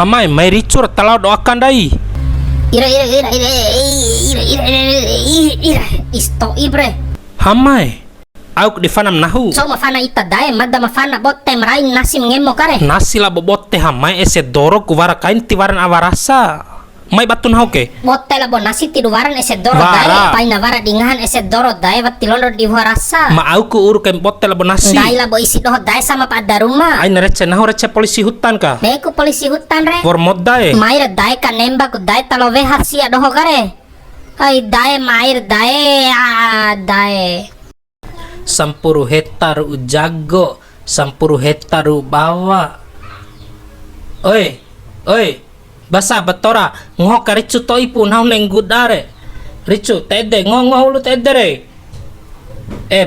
Hamai mai ricur talau doakan dai. Ira isto ibre. Hamai auk di fanam nahu. So mafana ita dae madda mafana botte marain nasi ngemo kare. Nasi la bobotte hamai ese doro kuwara kain tiwaran awarasa. Mai batun hauke. Botte la bon nasi tiduwaran ese doro Wara. dae paina wara dingahan ese doro dae watti londo di warasa. Ma au ku uru kain botte la bonasi. Dae la bo isi doh dae sama pada rumah. Ai narece nahu rece polisi hutan ka. Beku polisi hutan re. Por mod dae. Mair dae ka nembak dae talowe hasia doh kare. Ai dae mair dae dae. 10 hektar jago, 10 hektar bawa. Oi, basa betora ngoh ka ricu to ipu nau neng gudare. Ricu tede ngoh lu tedere.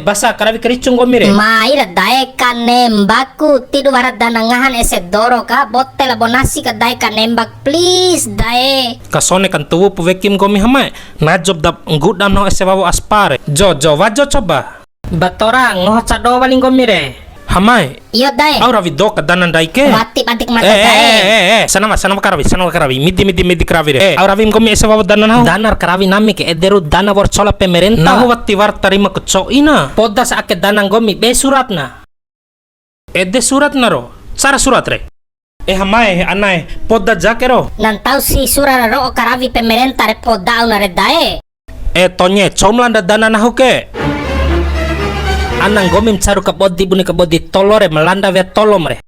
Basa karabi kericu ngomire. Mair dae ka nembaku tidu warat danangahan ese doro ka botte la bonasi ka dae ka nembak please dae. Kasone kan tuwu puvekim gomi hamai. Najob dap ngudam no ese bawa aspare. Jo wajo coba. Betora ngoh cado waling gomire. Hamai Iyo dae. au ravi do ka danan daike. Mati batik mata dae. Sanama karavi midi karavi au ravi ngomi ese bawa danan hau danar karavi nami ke ederu dana bor cola pemerintah nahu watti war tarima ke ina poda sa ake danan gomi be suratna ede surat naro cara surat re hamai anai poda jakero Nan tau si surara ro karavi pemerintah re podau na re dae. tonye comlanda dana nahu ke anang gomim caru kabodi buni kabodi tolore melanda ve tolom re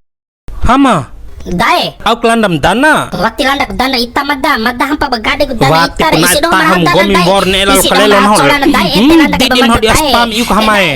hama Dae. au kelandam dana Wati landak dana ita madda hampa bagade ku dana Wati ita re punai isi doh taham mahan dana gomi dae. borne elal Isi doh kalelon mahan hol solana dae ete landak didin mata ho di dae. aspam iu hamai